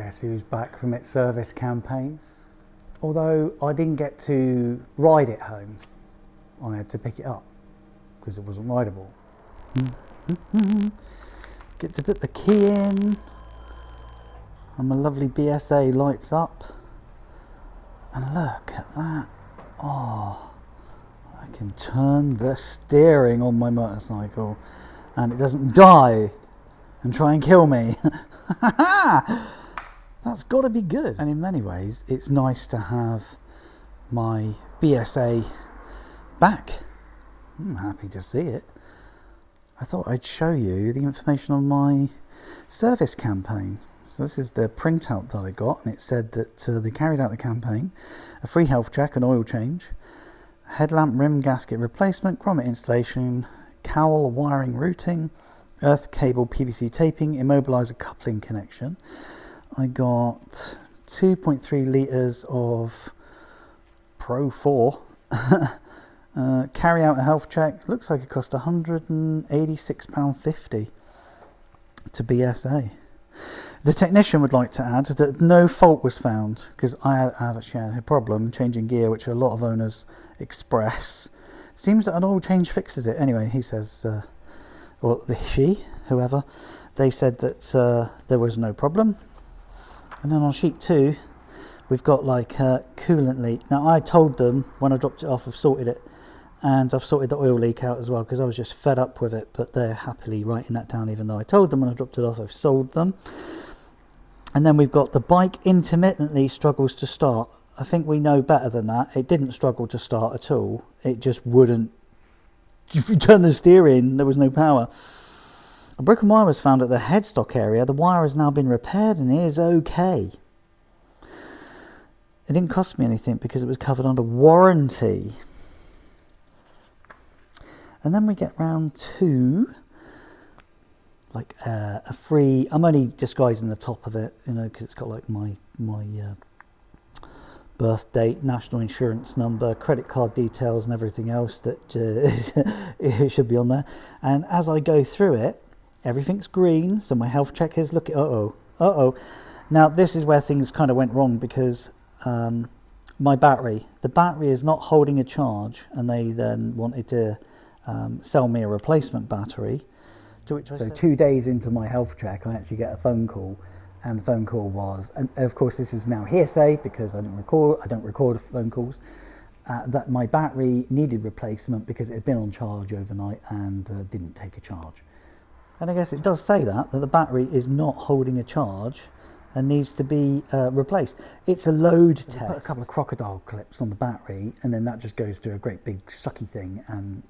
guess who's back from its service campaign. Although I didn't get to ride it home, I had to pick it up because it wasn't rideable. Get to put the key in, and my lovely BSA lights up. And look at that. Oh, I can turn the steering on my motorcycle and it doesn't die and try and kill me. That's got to be good. And in many ways, it's nice to have my BSA back. I'm happy to see it. I thought I'd show you the information on my service campaign. So this is the printout that I got, and it said that they carried out the campaign, a free health check, an oil change, headlamp rim gasket replacement, grommet installation, cowl wiring routing, earth cable PVC taping, immobilizer coupling connection. I got 2.3 litres of Pro 4. Carry out a health check. Looks like it cost £186.50 to BSA. The technician would like to add that no fault was found, because I actually had a problem changing gear, which a lot of owners express. Seems that an oil change fixes it. Anyway, he says, or whoever, they said that there was no problem. And then on sheet 2, we've got like coolant leak. Now I told them when I dropped it off, I've sorted it, and I've sorted the oil leak out as well, because I was just fed up with it, but they're happily writing that down, even though I told them when I dropped it off I've sold them. And then we've got the bike intermittently struggles to start. I think we know better than that. It didn't struggle to start at all. It just wouldn't. If you turn the steering, there was no power. A broken wire was found at the headstock area. The wire has now been repaired and is okay. It didn't cost me anything because it was covered under warranty. And then we get round to like a free, I'm only disguising the top of it, you know, because it's got like my birth date, national insurance number, credit card details and everything else that it should be on there. And as I go through it, everything's green, so my health check is looking, uh-oh. Now this is where things kind of went wrong, because my battery, the battery is not holding a charge, and they then wanted to sell me a replacement battery. To which I said, 2 days into my health check, I actually get a phone call, and the phone call was, and of course this is now hearsay because I don't record phone calls, that my battery needed replacement because it had been on charge overnight and didn't take a charge. And I guess it does say that the battery is not holding a charge and needs to be replaced. It's a load test. Put a couple of crocodile clips on the battery, and then that just goes to a great big sucky thing. And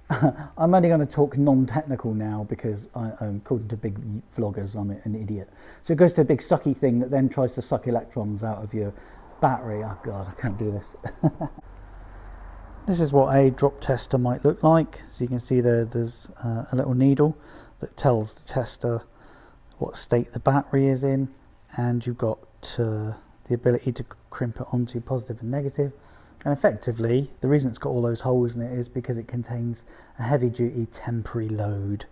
I'm only going to talk non-technical now because according to big vloggers, I'm an idiot. So it goes to a big sucky thing that then tries to suck electrons out of your battery. Oh God, I can't do this. This is what a drop tester might look like. So you can see there's a little needle that tells the tester what state the battery is in, and you've got the ability to crimp it onto positive and negative. And effectively, the reason it's got all those holes in it is because it contains a heavy-duty temporary load.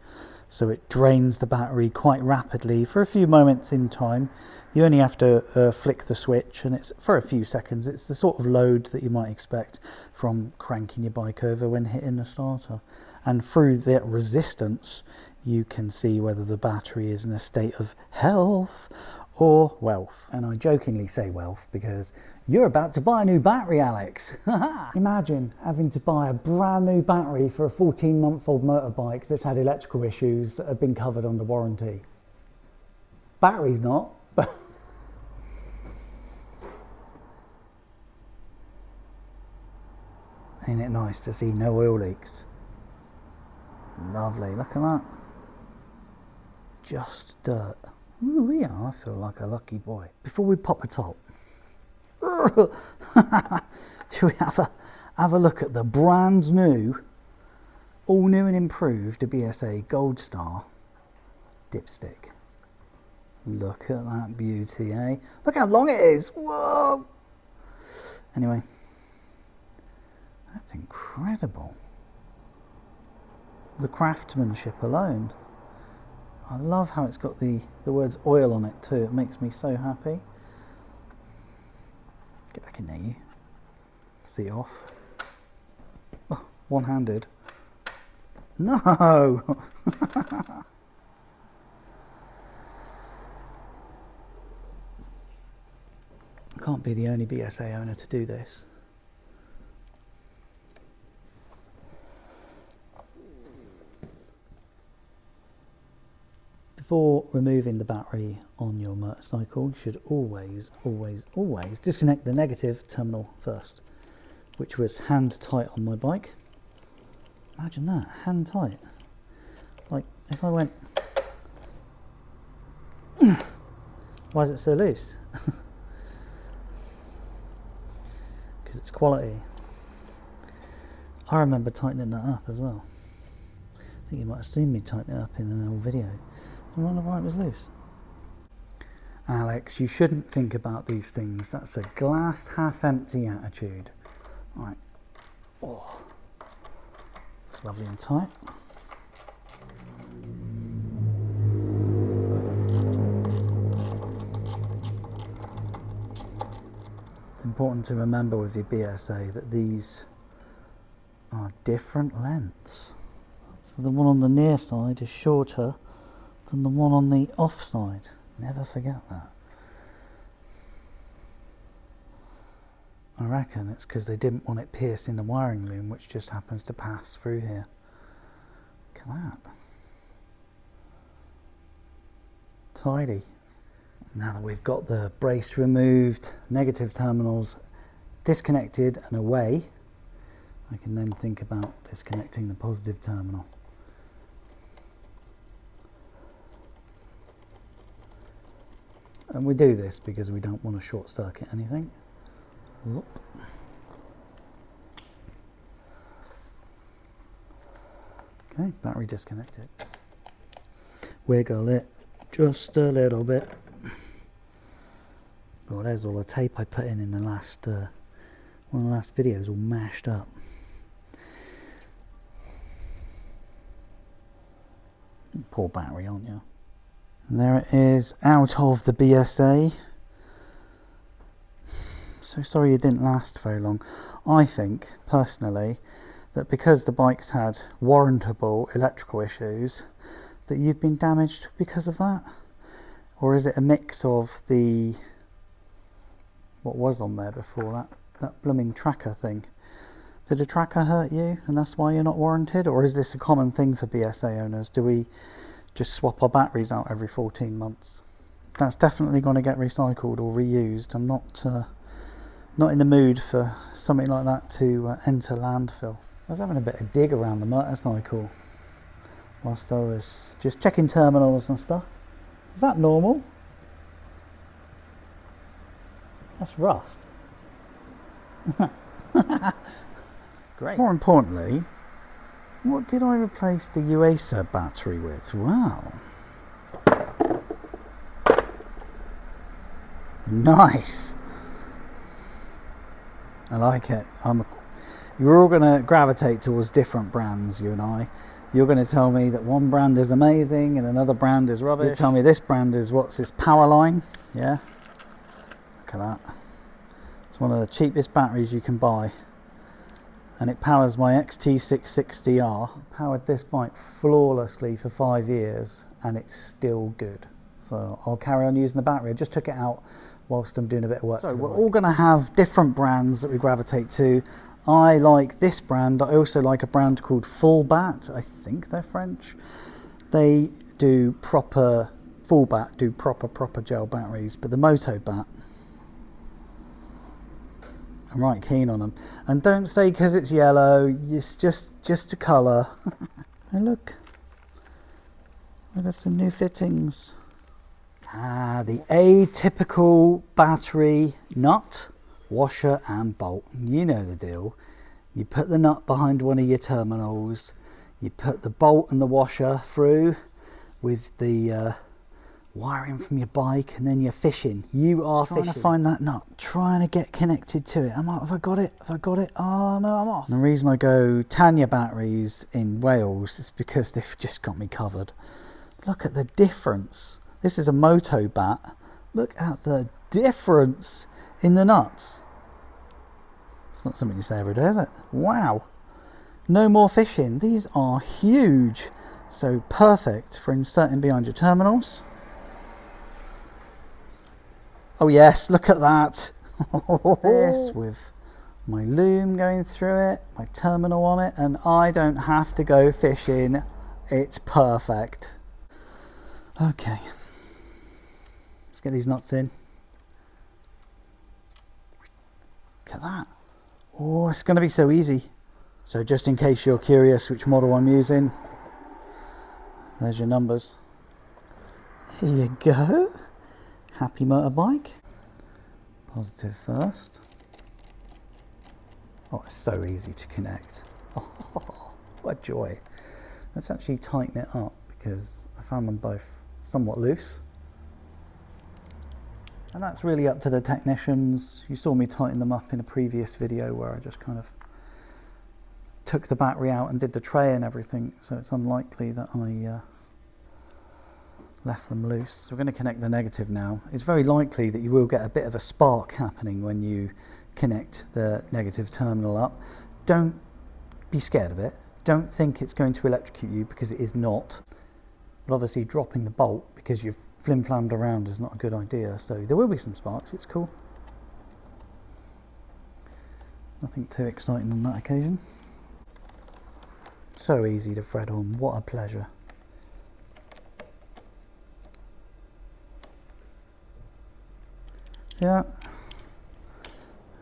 So it drains the battery quite rapidly for a few moments in time. You only have to flick the switch, and it's for a few seconds. It's the sort of load that you might expect from cranking your bike over when hitting the starter. And through that resistance, you can see whether the battery is in a state of health or wealth. And I jokingly say wealth because you're about to buy a new battery, Alex. Imagine having to buy a brand new battery for a 14-month-old motorbike that's had electrical issues that have been covered under warranty. Battery's not. Ain't it nice to see no oil leaks? Lovely, look at that. Just dirt. Ooh, yeah, I feel like a lucky boy. Before we pop the top, should we have a look at the brand new, all new and improved BSA Gold Star dipstick? Look at that beauty, eh? Look how long it is. Whoa! Anyway, that's incredible. The craftsmanship alone. I love how it's got the words oil on it too. It makes me so happy. Get back in there, you. See off. Oh, one-handed. No! I can't be the only BSA owner to do this. Before removing the battery on your motorcycle, you should always disconnect the negative terminal first, which was hand tight on my bike. Imagine that, hand tight. Like, if I went, why is it so loose? Because it's quality. I remember tightening that up as well. I think you might have seen me tighten it up in an old video. I wonder why it was loose. Alex, you shouldn't think about these things. That's a glass half empty attitude. Right. Oh, it's lovely and tight. It's important to remember with your BSA that these are different lengths. So the one on the near side is shorter than the one on the off side. Never forget that. I reckon it's because they didn't want it piercing the wiring loom, which just happens to pass through here. Look at that. Tidy. So now that we've got the brace removed, negative terminals disconnected and away, I can then think about disconnecting the positive terminal. And we do this because we don't want to short circuit anything. Zoop. Okay, battery disconnected. Wiggle it just a little bit. Oh, there's all the tape I put in the last one of the last videos, all mashed up. Poor battery, aren't you? And there it is, out of the BSA. So sorry it didn't last very long. I think, personally, that because the bike's had warrantable electrical issues, that you've been damaged because of that? Or is it a mix of the, what was on there before, that blooming tracker thing? Did a tracker hurt you and that's why you're not warranted? Or is this a common thing for BSA owners? Do we just swap our batteries out every 14 months? That's definitely going to get recycled or reused. I'm not in the mood for something like that to enter landfill. I was having a bit of dig around the motorcycle whilst I was just checking terminals and stuff. Is that normal? That's rust. Great. More importantly, what did I replace the UASA battery with? Well, nice. I like it. You're all going to gravitate towards different brands, you and I. You're going to tell me that one brand is amazing and another brand is rubbish. You tell me this brand is, what's this, Powerline? Yeah. Look at that. It's one of the cheapest batteries you can buy. And it powers my XT660R. Powered this bike flawlessly for 5 years and it's still good. So I'll carry on using the battery. I just took it out whilst I'm doing a bit of work. So we're all going to have different brands that we gravitate to. I like this brand. I also like a brand called Fullbat. I think they're French. They do proper, Fullbat do proper gel batteries, but the Motobat, I'm right keen on them. And don't say because it's yellow, it's just a colour. And look, I've got some new fittings. Ah, the atypical battery nut, washer and bolt. You know the deal. You put the nut behind one of your terminals, you put the bolt and the washer through with the wiring from your bike, and then you're fishing. You are trying to find that nut, trying to get connected to it. I'm like, have I got it? Have I got it? Oh no, I'm off. And the reason I go Tanya batteries in Wales is because they've just got me covered. Look at the difference. This is a moto bat. Look at the difference in the nuts. It's not something you say every day, is it? Wow. No more fishing. These are huge. So perfect for inserting behind your terminals. Oh yes, look at that. This with my loom going through it, my terminal on it, and I don't have to go fishing. It's perfect. Okay, let's get these nuts in. Look at that. Oh, it's going to be so easy. So just in case you're curious which model I'm using, there's your numbers. Here you go. Happy motorbike. Positive first. Oh, it's so easy to connect. Oh, what a joy. Let's actually tighten it up because I found them both somewhat loose. And that's really up to the technicians. You saw me tighten them up in a previous video where I just kind of took the battery out and did the tray and everything, so it's unlikely that I left them loose. So we're going to connect the negative now. It's very likely that you will get a bit of a spark happening when you connect the negative terminal up. Don't be scared of it. Don't think it's going to electrocute you, because it is not. But obviously dropping the bolt because you've flim-flammed around is not a good idea, so there will be some sparks. It's cool. Nothing too exciting on that occasion. So easy to thread on, what a pleasure. See that?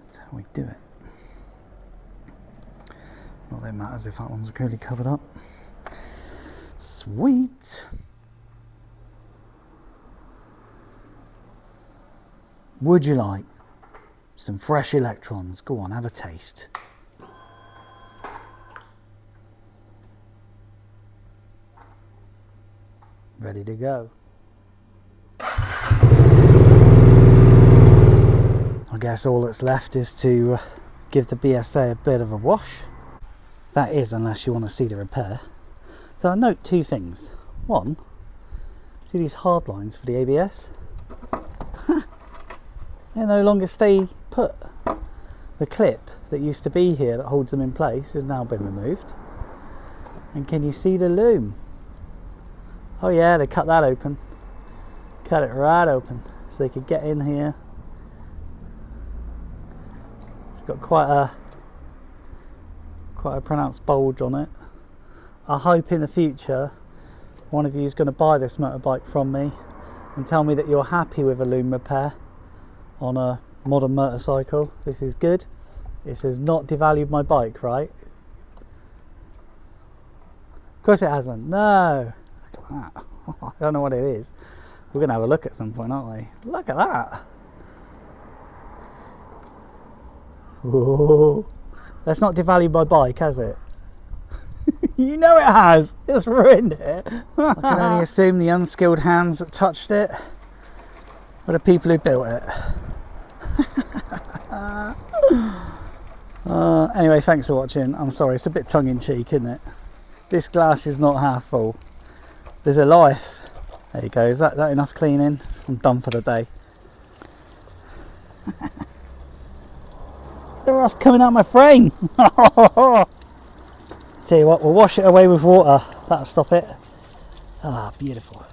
That's how we do it. Not that it matters if that one's really covered up. Sweet. Would you like some fresh electrons? Go on, have a taste. Ready to go. I guess all that's left is to give the BSA a bit of a wash. That is, unless you want to see the repair. So I note two things. One, see these hard lines for the ABS? They no longer stay put. The clip that used to be here that holds them in place has now been removed. And can you see the loom? Oh yeah, they cut that open. Cut it right open so they could get in here. It's got quite a pronounced bulge on it. I hope in the future one of you is going to buy this motorbike from me and tell me that you're happy with a loom repair on a modern motorcycle. This is good. This has not devalued my bike, right? Of course it hasn't. No. Look at that. I don't know what it is. We're going to have a look at some point, aren't we? Look at that. Whoa. That's not devalued my bike, has it? You know it has. It's ruined it. I can only assume the unskilled hands that touched it were the people who built it. Anyway, thanks for watching. I'm sorry, it's a bit tongue-in-cheek, isn't it? This glass is not half full. There's a life. There you go. Is that enough cleaning? I'm done for the day. There are us coming out my frame. Tell you what, we'll wash it away with water. That'll stop it. Ah, beautiful.